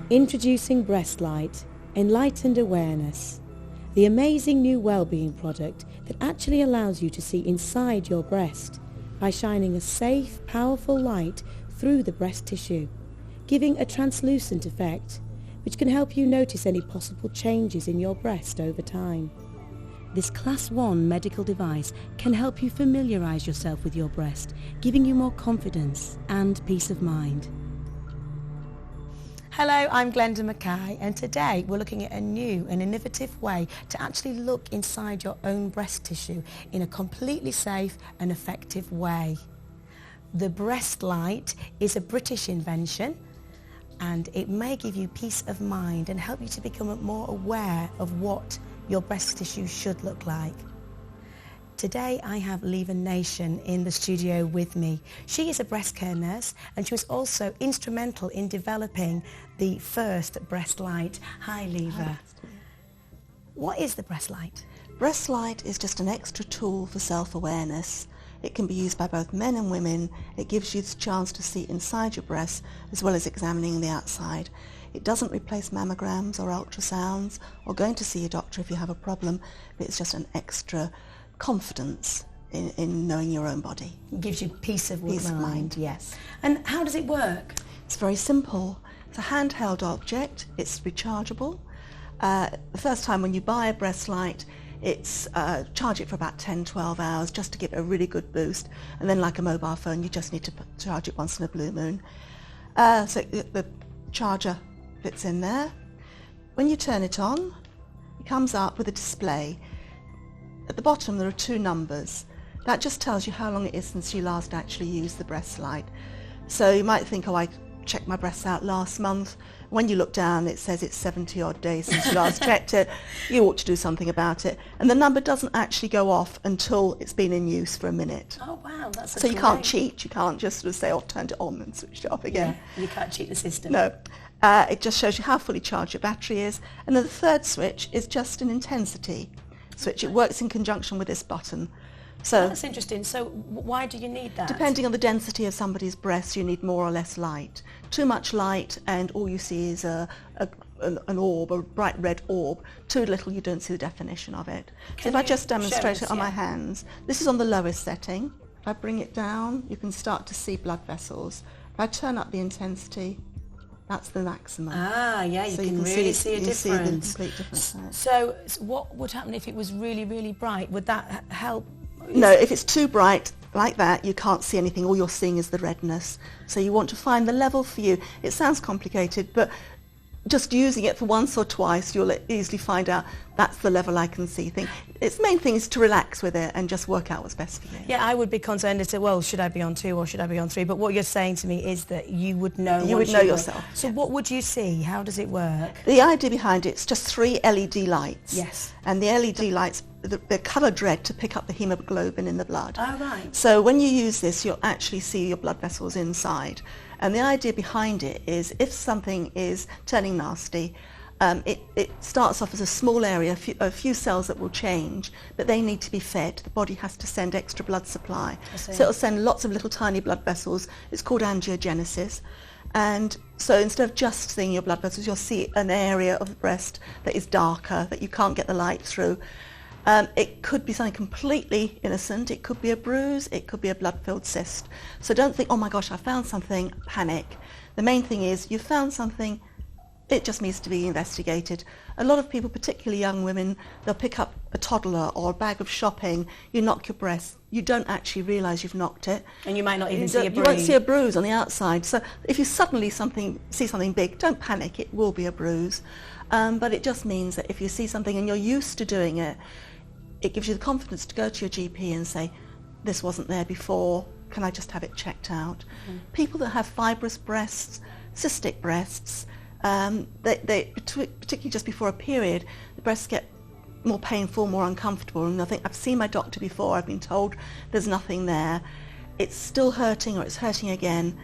Introducing Breastlight, Enlightened Awareness, the amazing new well-being product that actually allows you to see inside your breast by shining a safe, powerful light through the breast tissue, giving a translucent effect, which can help you notice any possible changes in your breast over time. This Class 1 medical device can help you familiarise yourself with your breast, giving you more confidence and peace of mind. Hello, I'm Glenda Mackay, and today we're looking at a new and innovative way to actually look inside your own breast tissue in a completely safe and effective way. The Breastlight is a British invention, and it may give you peace of mind and help you to become more aware of what your breast tissue should look like. Today I have Leva Nation in the studio with me. She is a breast care nurse, and she was also instrumental in developing the first Breastlight. Hi Leva. What is the Breastlight? Breastlight is just an extra tool for self-awareness. It can be used by both men and women. It gives you the chance to see inside your breast as well as examining the outside. It doesn't replace mammograms or ultrasounds or going to see a doctor if you have a problem, but it's just an extra confidence in knowing your own body. It gives you peace of mind. Yes. And how does it work? It's very simple. It's a handheld object. It's rechargeable. The first time when you buy a Breastlight, it's charge it for about 10-12 hours just to give it a really good boost, and then like a mobile phone you just need to charge it once in a blue moon. So the charger fits in there. When you turn it on, it comes up with a display. At the bottom there are 2 numbers. That just tells you how long it is since you last actually used the Breastlight. So you might think, oh, I checked my breasts out last month. When you look down it says it's 70 odd days since you last checked it. You ought to do something about it. And the number doesn't actually go off until it's been in use for a minute. Oh wow, that's so you can't cheat. You can't just sort of say, oh, I've turned it on and switched it off again. Yeah, you can't cheat the system. No. It just shows you how fully charged your battery is. And then the third switch is just an intensity switch. It works in conjunction with this button. So that's interesting. So why do you need that? Depending on the density of somebody's breast, you need more or less light. Too much light and all you see is an orb, a bright red orb. Too little, you don't see the definition of it. So if I just demonstrate it on my hands, this is on the lowest setting. If I bring it down, you can start to see blood vessels. If I turn up the intensity, that's the maximum. Ah, yeah, you can really see a difference. You see the complete difference. So what would happen if it was really, really bright? Would that help? No, if it's too bright like that, you can't see anything. All you're seeing is the redness. So you want to find the level for you. It sounds complicated, but just using it for once or twice, you'll easily find out that's the level I can see. Its main thing is to relax with it and just work out what's best for you. Yeah, I would be concerned as to, well, should I be on 2 or should I be on 3? But what you're saying to me is that you would know. You would know yourself. So what would you see? How does it work? The idea behind it's just 3 LED lights. Yes. And the LED lights, they're coloured red to pick up the haemoglobin in the blood. Oh, right. So when you use this, you'll actually see your blood vessels inside. And the idea behind it is if something is turning nasty, it starts off as a small area, a few cells that will change, but they need to be fed. The body has to send extra blood supply. So it'll send lots of little tiny blood vessels. It's called angiogenesis. And so instead of just seeing your blood vessels, you'll see an area of the breast that is darker, that you can't get the light through. It could be something completely innocent. It could be a bruise. It could be a blood-filled cyst. So don't think, oh my gosh, I found something, panic. The main thing is you found something, it just needs to be investigated. A lot of people, particularly young women, they'll pick up a toddler or a bag of shopping, you knock your breast, you don't actually realise you've knocked it. And you might not even see a bruise. You won't see a bruise on the outside. So if you suddenly see something big, don't panic, it will be a bruise. But it just means that if you see something and you're used to doing it, it gives you the confidence to go to your GP and say, this wasn't there before, can I just have it checked out? People that have fibrous breasts, cystic breasts, particularly just before a period, the breasts get more painful, more uncomfortable, and I think I've seen my doctor before, I've been told there's nothing there. It's still hurting or it's hurting again.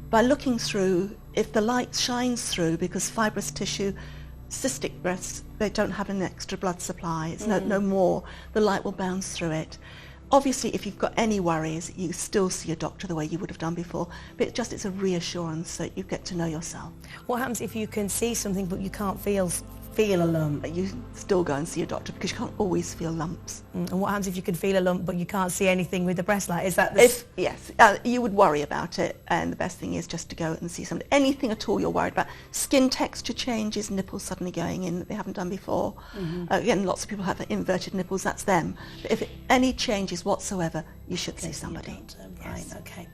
By looking through, if the light shines through, because fibrous tissue, cystic breasts, they don't have an extra blood supply. It's no more. The light will bounce through it. Obviously, if you've got any worries, you still see a doctor the way you would have done before, but it's a reassurance so you get to know yourself. What happens if you can see something but you can't feel a lump? You still go and see a doctor because you can't always feel lumps. And what happens if you can feel a lump but you can't see anything with the Breastlight? Is that Yes, you would worry about it, and the best thing is just to go and see somebody. Anything at all you're worried about. Skin texture changes, nipples suddenly going in that they haven't done before. Again, lots of people have inverted nipples, that's them. But if any changes whatsoever, you should see somebody. Right, okay.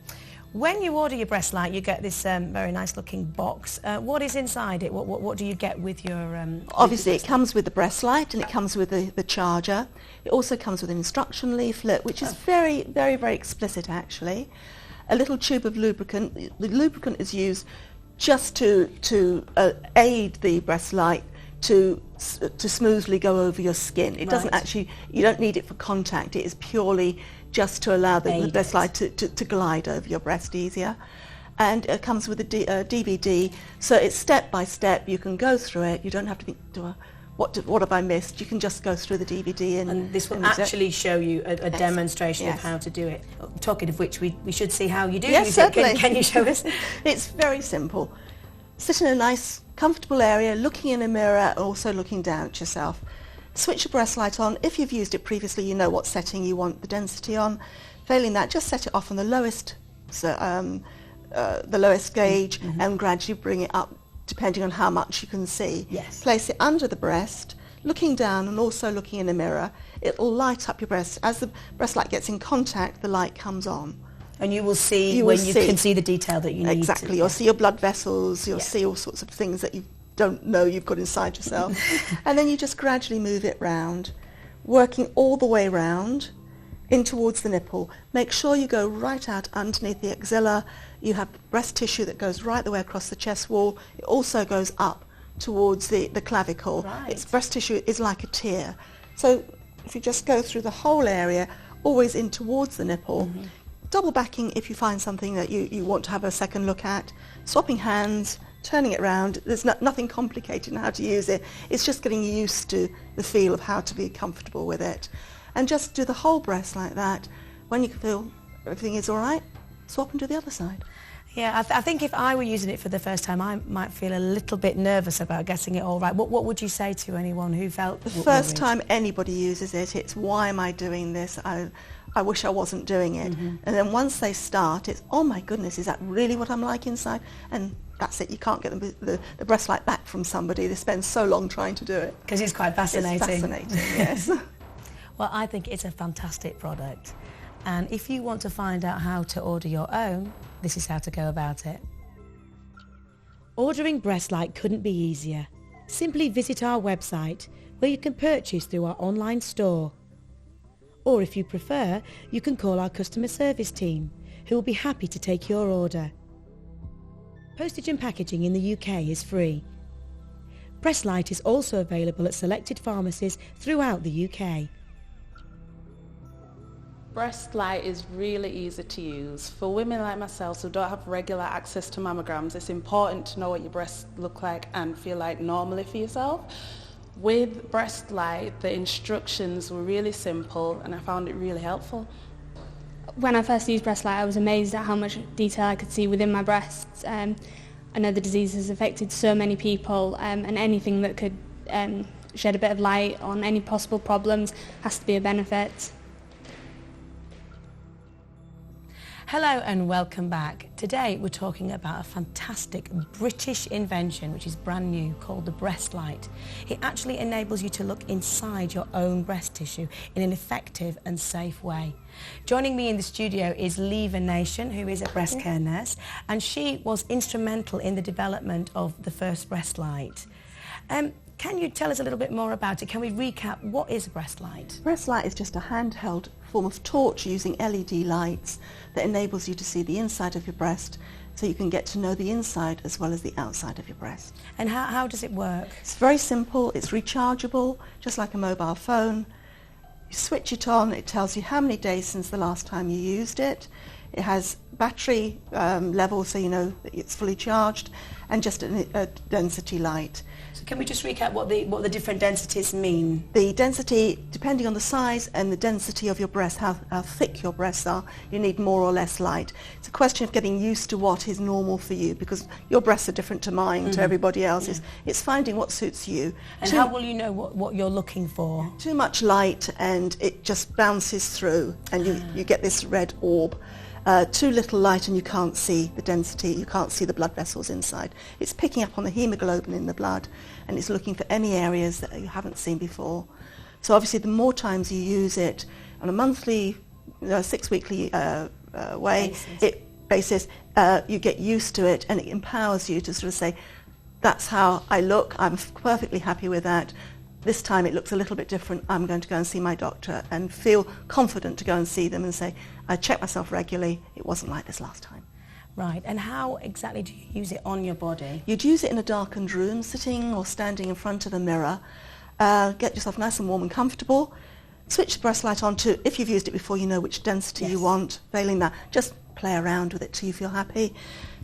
When you order your Breastlight, you get this very nice looking box. What is inside it? What do you get with your... Obviously, it comes with the Breastlight and it comes with the charger. It also comes with an instruction leaflet, which is very, very, very explicit, actually. A little tube of lubricant. The lubricant is used just to aid the Breastlight to smoothly go over your skin. It doesn't actually, you don't need it for contact. It is purely just to allow the Breastlight to glide over your breast easier. And it comes with a DVD, so it's step by step. You can go through it. You don't have to think, what have I missed? You can just go through the DVD. And this will actually show you a demonstration of how to do it. Talking of which, we should see how you do use certainly. it. Can you show us? It's very simple. Sit in a nice, comfortable area, looking in a mirror, also looking down at yourself. Switch your Breastlight on. If you've used it previously, you know what setting you want the density on. Failing that, just set it off on the lowest gauge and gradually bring it up depending on how much you can see. Yes. Place it under the breast, looking down and also looking in a mirror. It will light up your breast. As the Breastlight gets in contact, the light comes on. And you will see you can see the detail that you need. Exactly. You'll see your blood vessels. You'll see all sorts of things that you don't know you've got inside yourself. And then you just gradually move it round, working all the way round in towards the nipple. Make sure you go right out underneath the axilla. You have breast tissue that goes right the way across the chest wall. It also goes up towards the clavicle. Right. Its breast tissue is like a tear. So if you just go through the whole area, always in towards the nipple, double backing if you find something that you want to have a second look at, swapping hands, turning it round. There's nothing complicated in how to use it. It's just getting used to the feel of how to be comfortable with it. And just do the whole breast like that. When you feel everything is all right, swap and do the other side. Yeah, I think if I were using it for the first time, I might feel a little bit nervous about getting it all right. What would you say to anyone who felt... The first time anybody uses it, it's why am I doing this? I wish I wasn't doing it. And then once they start, it's, oh my goodness, is that really what I'm like inside? And that's it. You can't get the Breastlight back from somebody. They spend so long trying to do it. Because it's quite fascinating. It's fascinating, yes. Well, I think it's a fantastic product. And if you want to find out how to order your own, this is how to go about it. Ordering Breastlight couldn't be easier. Simply visit our website where you can purchase through our online store. Or if you prefer, you can call our customer service team, who will be happy to take your order. Postage and packaging in the UK is free. Breastlight is also available at selected pharmacies throughout the UK. Breastlight is really easy to use. For women like myself who don't have regular access to mammograms, it's important to know what your breasts look like and feel like normally for yourself. With Breastlight, the instructions were really simple and I found it really helpful. When I first used Breastlight, I was amazed at how much detail I could see within my breasts. I know the disease has affected so many people, and anything that could shed a bit of light on any possible problems has to be a benefit. Hello and welcome back. Today we're talking about a fantastic British invention which is brand new called the Breastlight. It actually enables you to look inside your own breast tissue in an effective and safe way. Joining me in the studio is Leva Nation, who is a breast care nurse, and she was instrumental in the development of the first Breastlight. Can you tell us a little bit more about it? Can we recap what is Breastlight? Breastlight is just a handheld form of torch using LED lights that enables you to see the inside of your breast so you can get to know the inside as well as the outside of your breast. And how does it work? It's very simple. It's rechargeable, just like a mobile phone. You switch it on. It tells you how many days since the last time you used it. It has battery level, so you know that it's fully charged, and just a density light. So can we just recap what the different densities mean? The density, depending on the size and the density of your breast, how thick your breasts are, you need more or less light. It's a question of getting used to what is normal for you, because your breasts are different to mine, to everybody else's. Yeah. It's finding what suits you. And how will you know what you're looking for? Too much light and it just bounces through and you get this red orb. Too little light and you can't see the density, you can't see the blood vessels inside. It's picking up on the hemoglobin in the blood and it's looking for any areas that you haven't seen before. So obviously the more times you use it on a monthly, 6-weekly basis, you get used to it and it empowers you to sort of say, that's how I look, I'm perfectly happy with that. This time it looks a little bit different, I'm going to go and see my doctor, and feel confident to go and see them and say, I check myself regularly, it wasn't like this last time. Right, and how exactly do you use it on your body? You'd use it in a darkened room, sitting or standing in front of a mirror. Get yourself nice and warm and comfortable. Switch the breast light on to, if you've used it before, you know which density you want. Failing that, just play around with it till you feel happy.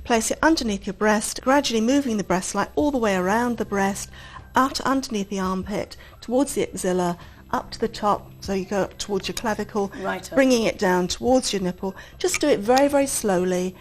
Place it underneath your breast, gradually moving the breast light all the way around the breast, out underneath the armpit, towards the axilla, up to the top, so you go up towards your clavicle, right, bringing it down towards your nipple. Just do it very, very slowly,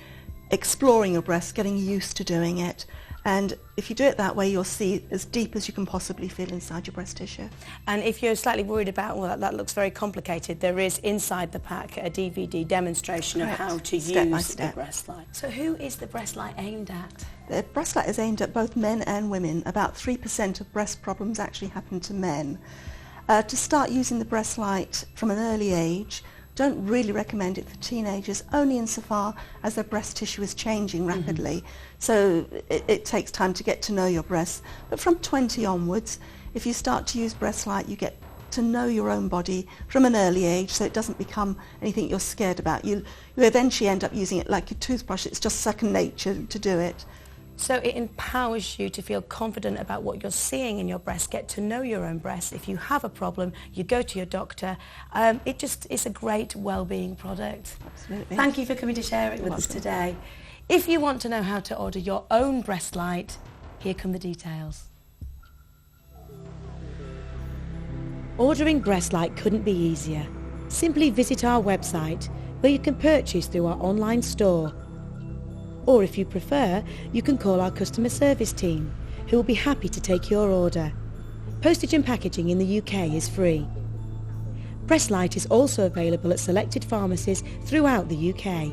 exploring your breast, getting used to doing it. And if you do it that way, you'll see as deep as you can possibly feel inside your breast tissue. And if you're slightly worried about, well, that looks very complicated, there is inside the pack a DVD demonstration of how to use the Breastlight. So who is the Breastlight aimed at? The Breastlight is aimed at both men and women. About 3% of breast problems actually happen to men. To start using the Breastlight from an early age, don't really recommend it for teenagers, only insofar as their breast tissue is changing rapidly. So it takes time to get to know your breasts. But from 20 onwards, if you start to use Breastlight, you get to know your own body from an early age, so it doesn't become anything you're scared about. You eventually end up using it like your toothbrush. It's just second nature to do it. So it empowers you to feel confident about what you're seeing in your breast, get to know your own breast. If you have a problem, you go to your doctor. It's a great well-being product. Absolutely. Thank you for coming to share it with us today. If you want to know how to order your own Breastlight, here come the details. Ordering Breastlight couldn't be easier. Simply visit our website, where you can purchase through our online store. Or if you prefer, you can call our customer service team, who will be happy to take your order. Postage and packaging in the UK is free. Breastlight is also available at selected pharmacies throughout the UK.